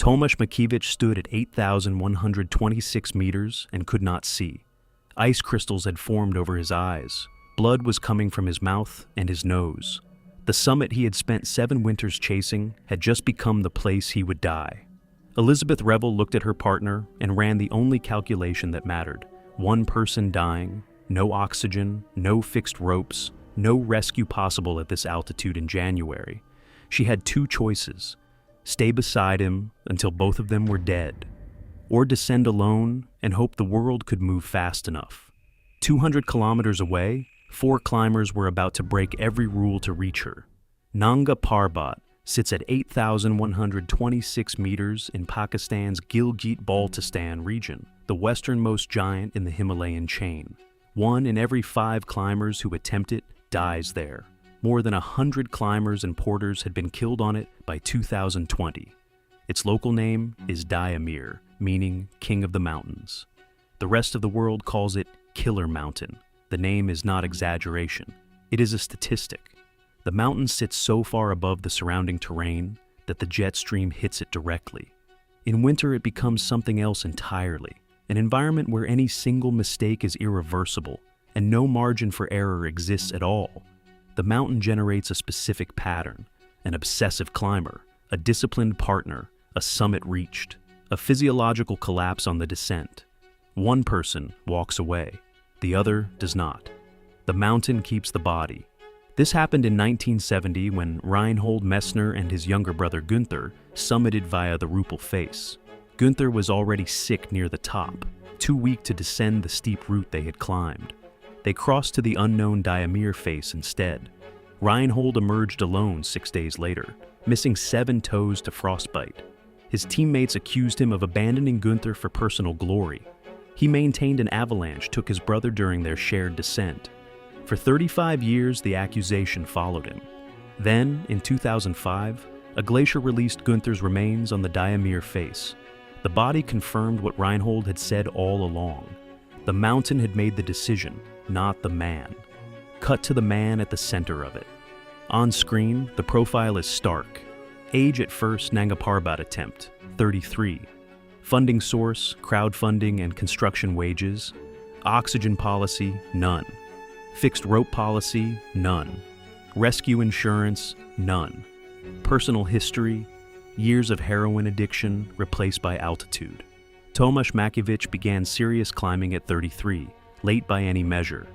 Tomasz Makiewicz stood at 8,126 meters and could not see. Ice crystals had formed over his eyes. Blood was coming from his mouth and his nose. The summit he had spent 7 winters chasing had just become the place he would die. Elizabeth Revel looked at her partner and ran the only calculation that mattered. One person dying, no oxygen, no fixed ropes, no rescue possible at this altitude in January. She had 2 choices: stay beside him until both of them were dead, or descend alone and hope the world could move fast enough. 200 kilometers away, 4 climbers were about to break every rule to reach her. Nanga Parbat sits at 8,126 meters in Pakistan's Gilgit-Baltistan region, the westernmost giant in the Himalayan chain. 1 in every 5 climbers who attempt it dies there. More than 100 climbers and porters had been killed on it by 2020. Its local name is Diamir, meaning King of the Mountains. The rest of the world calls it Killer Mountain. The name is not exaggeration. It is a statistic. The mountain sits so far above the surrounding terrain that the jet stream hits it directly. In winter, it becomes something else entirely, an environment where any single mistake is irreversible and no margin for error exists at all. The mountain generates a specific pattern: an obsessive climber, a disciplined partner, a summit reached, a physiological collapse on the descent. One person walks away, the other does not. The mountain keeps the body. This happened in 1970 when Reinhold Messner and his younger brother Günther summited via the Ruppel Face. Günther was already sick near the top, too weak to descend the steep route they had climbed. They crossed to the unknown Diamir Face instead. Reinhold emerged alone 6 days later, missing 7 toes to frostbite. His teammates accused him of abandoning Günther for personal glory. He maintained an avalanche took his brother during their shared descent. For 35 years, the accusation followed him. Then, in 2005, a glacier released Günther's remains on the Diamir Face. The body confirmed what Reinhold had said all along. The mountain had made the decision, not the man. Cut to the man at the center of it. On screen, the profile is stark. Age at first Nanga Parbat attempt, 33. Funding source, crowdfunding and construction wages. Oxygen policy, none. Fixed rope policy, none. Rescue insurance, none. Personal history, years of heroin addiction replaced by altitude. Tomasz Makiewicz began serious climbing at 33, late by any measure.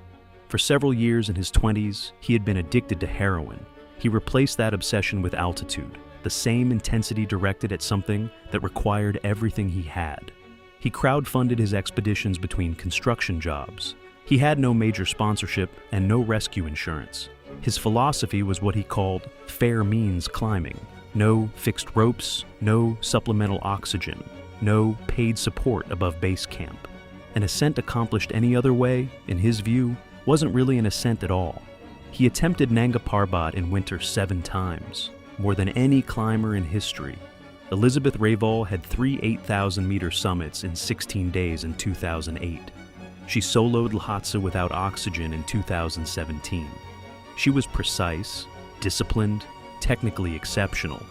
For several years in his 20s, he had been addicted to heroin. He replaced that obsession with altitude, the same intensity directed at something that required everything he had. He crowdfunded his expeditions between construction jobs. He had no major sponsorship and no rescue insurance. His philosophy was what he called fair means climbing. No fixed ropes, no supplemental oxygen, no paid support above base camp. An ascent accomplished any other way, in his view, wasn't really an ascent at all. He attempted Nanga Parbat in winter 7 times, more than any climber in history. Elizabeth Revel had 3 8,000-meter summits in 16 days in 2008. She soloed Lhasa without oxygen in 2017. She was precise, disciplined, technically exceptional.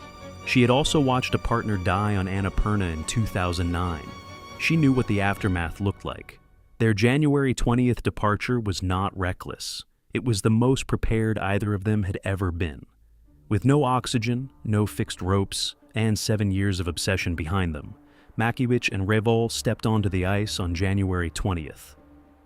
She had also watched a partner die on Annapurna in 2009. She knew what the aftermath looked like. Their January 20th departure was not reckless. It was the most prepared either of them had ever been. With no oxygen, no fixed ropes, and 7 years of obsession behind them, Makiewicz and Revel stepped onto the ice on January 20th.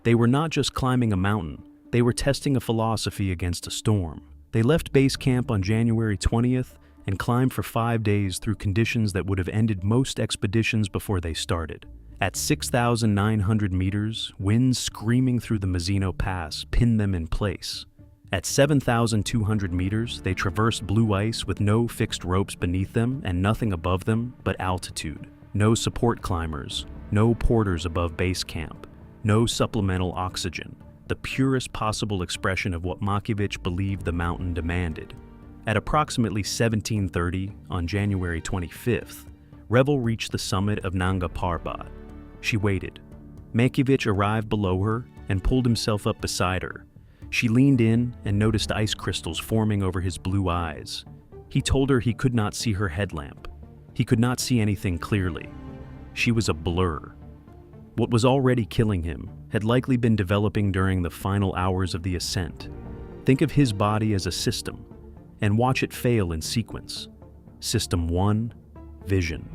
They were not just climbing a mountain, they were testing a philosophy against a storm. They left base camp on January 20th and climbed for 5 days through conditions that would have ended most expeditions before they started. At 6,900 meters, winds screaming through the Mazzino Pass pinned them in place. At 7,200 meters, they traversed blue ice with no fixed ropes beneath them and nothing above them but altitude. No support climbers, no porters above base camp. No supplemental oxygen, the purest possible expression of what Makiewicz believed the mountain demanded. At approximately 1730 on January 25th, Revel reached the summit of Nanga Parbat. She waited. Makiewicz arrived below her and pulled himself up beside her. She leaned in and noticed ice crystals forming over his blue eyes. He told her he could not see her headlamp. He could not see anything clearly. She was a blur. What was already killing him had likely been developing during the final hours of the ascent. Think of his body as a system, and watch it fail in sequence. System 1, vision.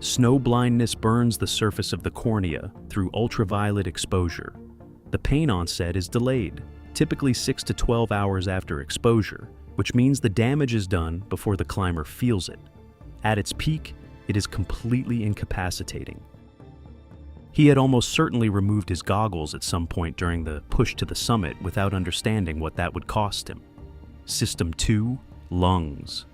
Snow blindness burns the surface of the cornea through ultraviolet exposure. The pain onset is delayed, typically 6 to 12 hours after exposure, which means the damage is done before the climber feels it. At its peak, it is completely incapacitating. He had almost certainly removed his goggles at some point during the push to the summit without understanding what that would cost him. System 2, lungs.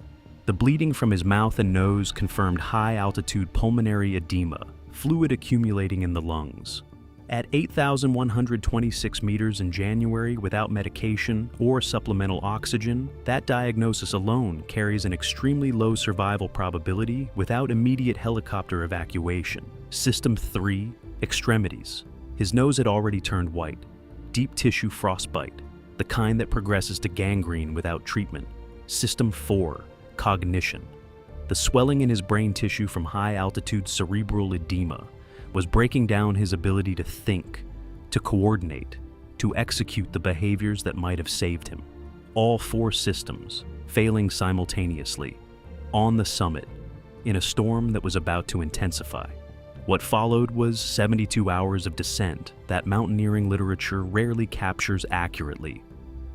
The bleeding from his mouth and nose confirmed high-altitude pulmonary edema, fluid accumulating in the lungs. At 8,126 meters in January without medication or supplemental oxygen, that diagnosis alone carries an extremely low survival probability without immediate helicopter evacuation. System 3, extremities. His nose had already turned white. Deep tissue frostbite, the kind that progresses to gangrene without treatment. System 4, cognition. The swelling in his brain tissue from high-altitude cerebral edema was breaking down his ability to think, to coordinate, to execute the behaviors that might have saved him. All 4 systems failing simultaneously, on the summit, in a storm that was about to intensify. What followed was 72 hours of descent that mountaineering literature rarely captures accurately.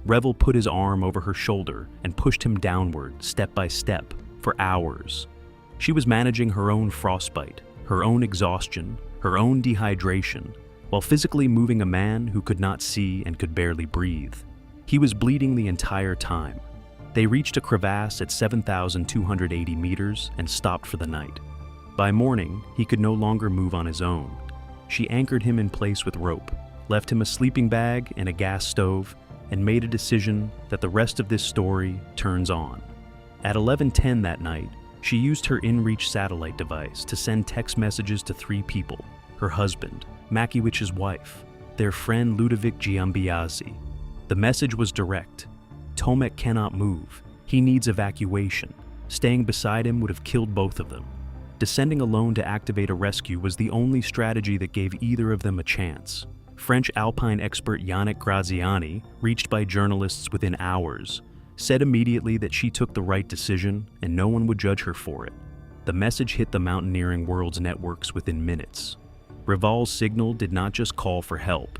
Revel put his arm over her shoulder and pushed him downward, step by step, for hours. She was managing her own frostbite, her own exhaustion, her own dehydration, while physically moving a man who could not see and could barely breathe. He was bleeding the entire time. They reached a crevasse at 7,280 meters and stopped for the night. By morning, he could no longer move on his own. She anchored him in place with rope, left him a sleeping bag and a gas stove, and made a decision that the rest of this story turns on. At 11:10 that night, she used her InReach satellite device to send text messages to 3 people: her husband, Makiewicz's wife, their friend Ludovic Giambiasi. The message was direct. Tomek cannot move. He needs evacuation. Staying beside him would have killed both of them. Descending alone to activate a rescue was the only strategy that gave either of them a chance. French alpine expert Yannick Graziani, reached by journalists within hours, said immediately that she took the right decision and no one would judge her for it. The message hit the mountaineering world's networks within minutes. Reval's signal did not just call for help.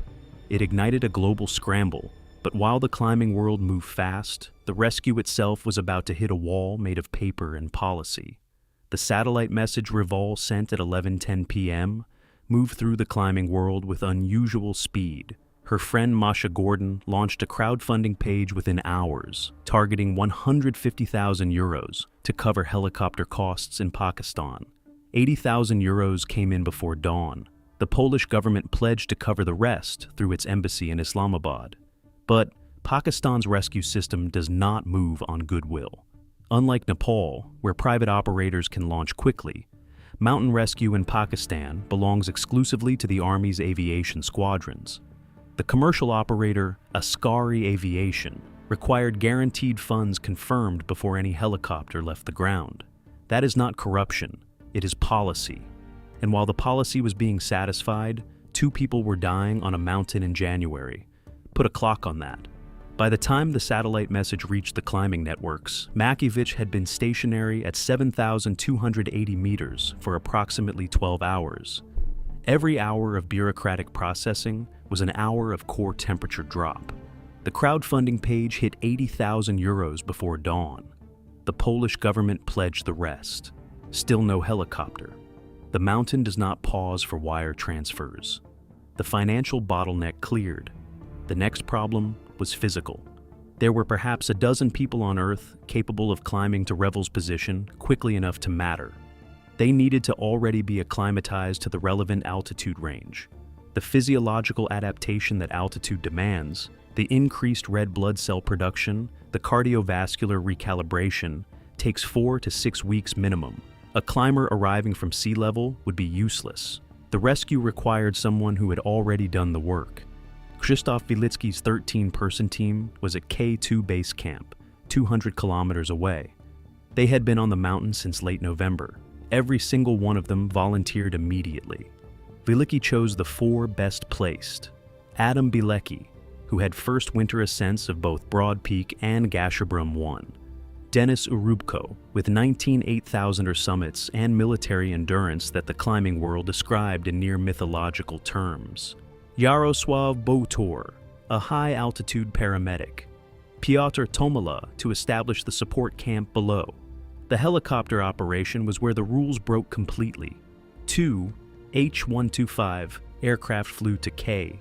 It ignited a global scramble, but while the climbing world moved fast, the rescue itself was about to hit a wall made of paper and policy. The satellite message Reval sent at 11:10 p.m. moved through the climbing world with unusual speed. Her friend Masha Gordon launched a crowdfunding page within hours, targeting 150,000 euros to cover helicopter costs in Pakistan. 80,000 euros came in before dawn. The Polish government pledged to cover the rest through its embassy in Islamabad. But Pakistan's rescue system does not move on goodwill. Unlike Nepal, where private operators can launch quickly, mountain rescue in Pakistan belongs exclusively to the Army's aviation squadrons. The commercial operator, Askari Aviation, required guaranteed funds confirmed before any helicopter left the ground. That is not corruption, it is policy. And while the policy was being satisfied, 2 people were dying on a mountain in January. Put a clock on that. By the time the satellite message reached the climbing networks, Makiewicz had been stationary at 7,280 meters for approximately 12 hours. Every hour of bureaucratic processing was an hour of core temperature drop. The crowdfunding page hit 80,000 euros before dawn. The Polish government pledged the rest. Still no helicopter. The mountain does not pause for wire transfers. The financial bottleneck cleared. The next problem was physical. There were perhaps a dozen people on Earth capable of climbing to Revel's position quickly enough to matter. They needed to already be acclimatized to the relevant altitude range. The physiological adaptation that altitude demands, the increased red blood cell production, the cardiovascular recalibration, takes 4 to 6 weeks minimum. A climber arriving from sea level would be useless. The rescue required someone who had already done the work. Krzysztof Wilicki's 13-person team was at K2 base camp, 200 kilometers away. They had been on the mountain since late November. Every single one of them volunteered immediately. Veliky chose the 4 best placed. Adam Bilecki, who had first winter ascents of both Broad Peak and Gasherbrum 1. Denis Urubko, with 19 8,000er summits and military endurance that the climbing world described in near mythological terms. Yaroslav Botor, a high-altitude paramedic. Piotr Tomola to establish the support camp below. The helicopter operation was where the rules broke completely. 2 H-125 aircraft flew to K,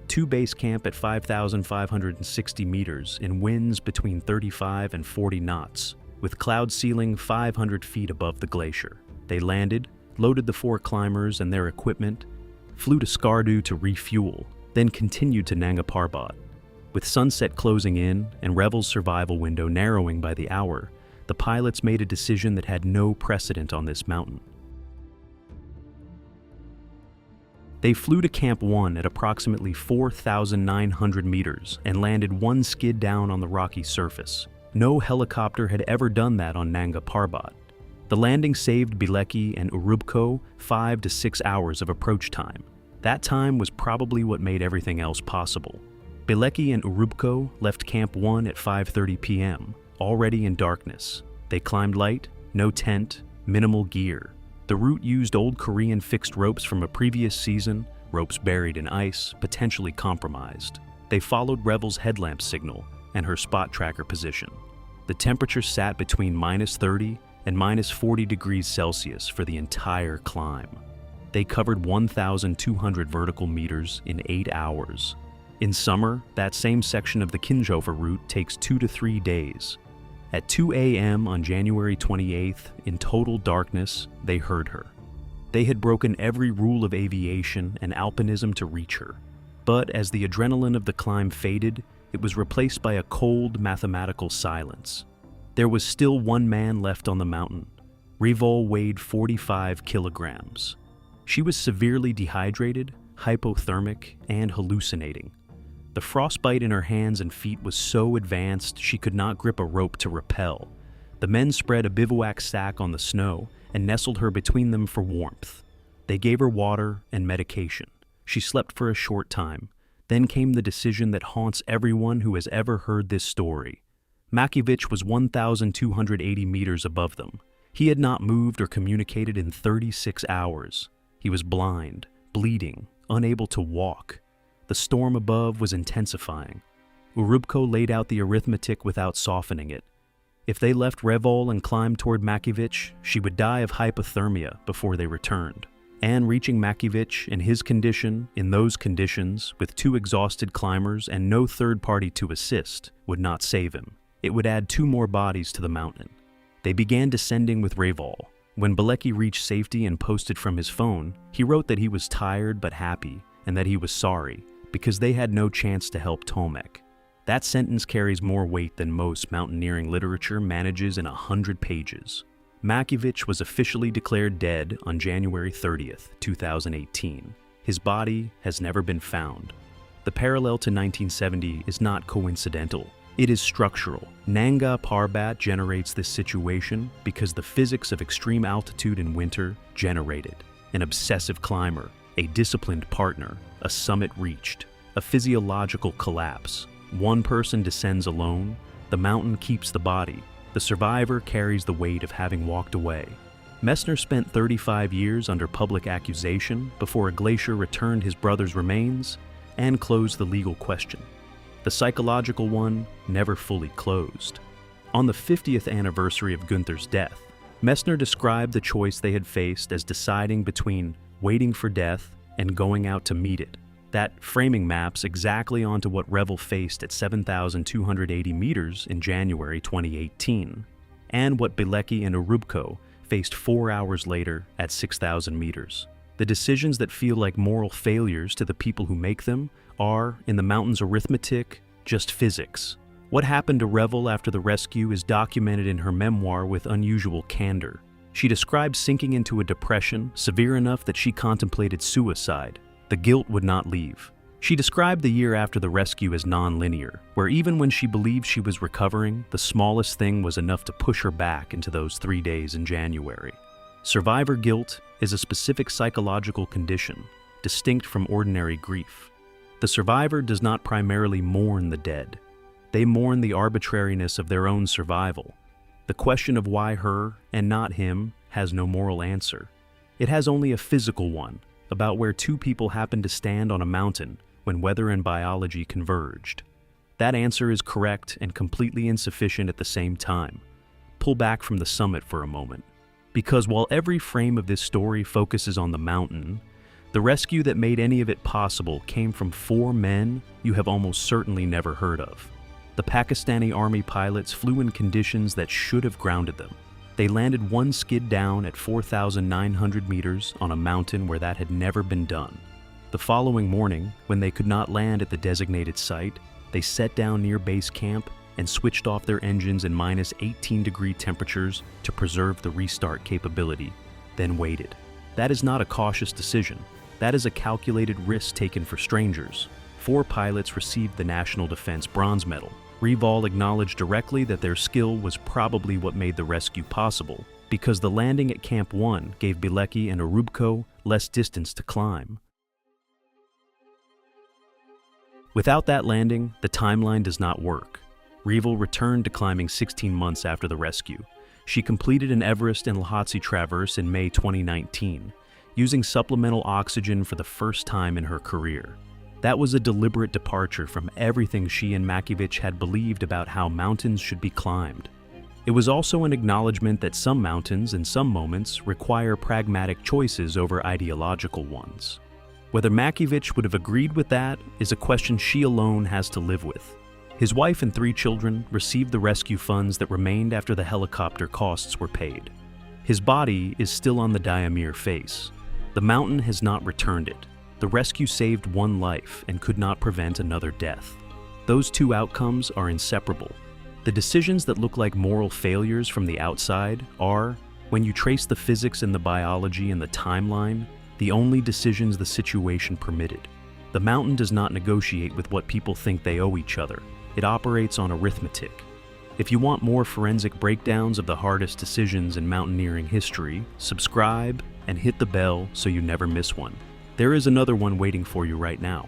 to base camp at 5,560 meters in winds between 35 and 40 knots, with cloud ceiling 500 feet above the glacier. They landed, loaded the 4 climbers and their equipment, flew to Skardu to refuel, then continued to Nanga Parbat. With sunset closing in and Revel's survival window narrowing by the hour, the pilots made a decision that had no precedent on this mountain. They flew to Camp 1 at approximately 4,900 meters and landed 1 skid down on the rocky surface. No helicopter had ever done that on Nanga Parbat. The landing saved Bilecki and Urubko 5 to 6 hours of approach time. That time was probably what made everything else possible. Bilecki and Urubko left Camp 1 at 5:30 p.m., already in darkness. They climbed light, no tent, minimal gear. The route used old Korean fixed ropes from a previous season, ropes buried in ice, potentially compromised. They followed Revel's headlamp signal and her spot tracker position. The temperature sat between -30 and -40 degrees Celsius for the entire climb. They covered 1,200 vertical meters in 8 hours. In summer, that same section of the Kinjofer route takes 2 to 3 days. At 2 a.m. on January 28th, in total darkness, they heard her. They had broken every rule of aviation and alpinism to reach her. But as the adrenaline of the climb faded, it was replaced by a cold, mathematical silence. There was still 1 man left on the mountain. Revol weighed 45 kilograms. She was severely dehydrated, hypothermic, and hallucinating. The frostbite in her hands and feet was so advanced she could not grip a rope to rappel. The men spread a bivouac sack on the snow and nestled her between them for warmth. They gave her water and medication. She slept for a short time. Then came the decision that haunts everyone who has ever heard this story. Makiewicz was 1,280 meters above them. He had not moved or communicated in 36 hours. He was blind, bleeding, unable to walk. The storm above was intensifying. Urubko laid out the arithmetic without softening it. If they left Revol and climbed toward Makiewicz, she would die of hypothermia before they returned. And reaching Makiewicz in his condition, in those conditions, with 2 exhausted climbers and no third party to assist, would not save him. It would add 2 more bodies to the mountain. They began descending with Revol. When Bilecki reached safety and posted from his phone, he wrote that he was tired but happy, and that he was sorry, because they had no chance to help Tomek. That sentence carries more weight than most mountaineering literature manages in 100 pages. Makiewicz was officially declared dead on January 30th, 2018. His body has never been found. The parallel to 1970 is not coincidental. It is structural. Nanga Parbat generates this situation because the physics of extreme altitude in winter generated an obsessive climber, a disciplined partner, a summit reached, a physiological collapse. One person descends alone, the mountain keeps the body, the survivor carries the weight of having walked away. Messner spent 35 years under public accusation before a glacier returned his brother's remains and closed the legal question. The psychological one never fully closed. On the 50th anniversary of Gunther's death, Messner described the choice they had faced as deciding between waiting for death and going out to meet it. That framing maps exactly onto what Revel faced at 7,280 meters in January 2018, and what Bilecki and Urubko faced 4 hours later at 6,000 meters. The decisions that feel like moral failures to the people who make them are, in the mountain's arithmetic, just physics. What happened to Revel after the rescue is documented in her memoir with unusual candor. She described sinking into a depression severe enough that she contemplated suicide. The guilt would not leave. She described the year after the rescue as non-linear, where even when she believed she was recovering, the smallest thing was enough to push her back into those 3 days in January. Survivor guilt is a specific psychological condition, distinct from ordinary grief. The survivor does not primarily mourn the dead. They mourn the arbitrariness of their own survival. The question of why her and not him has no moral answer. It has only a physical one, about where 2 people happened to stand on a mountain when weather and biology converged. That answer is correct and completely insufficient at the same time. Pull back from the summit for a moment. Because while every frame of this story focuses on the mountain, the rescue that made any of it possible came from 4 men you have almost certainly never heard of. The Pakistani Army pilots flew in conditions that should have grounded them. They landed one skid down at 4,900 meters on a mountain where that had never been done. The following morning, when they could not land at the designated site, they set down near base camp and switched off their engines in minus 18-degree temperatures to preserve the restart capability, then waited. That is not a cautious decision. That is a calculated risk taken for strangers. 4 pilots received the National Defense Bronze Medal. Rival acknowledged directly that their skill was probably what made the rescue possible, because the landing at Camp 1 gave Bilecki and Arubco less distance to climb. Without that landing, the timeline does not work. Rival returned to climbing 16 months after the rescue. She completed an Everest and Lhotse traverse in May 2019, using supplemental oxygen for the first time in her career. That was a deliberate departure from everything she and Makiewicz had believed about how mountains should be climbed. It was also an acknowledgement that some mountains, in some moments, require pragmatic choices over ideological ones. Whether Makiewicz would have agreed with that is a question she alone has to live with. His wife and 3 children received the rescue funds that remained after the helicopter costs were paid. His body is still on the Diamir face. The mountain has not returned it. The rescue saved 1 life and could not prevent another death. Those 2 outcomes are inseparable. The decisions that look like moral failures from the outside are, when you trace the physics and the biology and the timeline, the only decisions the situation permitted. The mountain does not negotiate with what people think they owe each other. It operates on arithmetic. If you want more forensic breakdowns of the hardest decisions in mountaineering history, subscribe and hit the bell so you never miss one. There is another one waiting for you right now.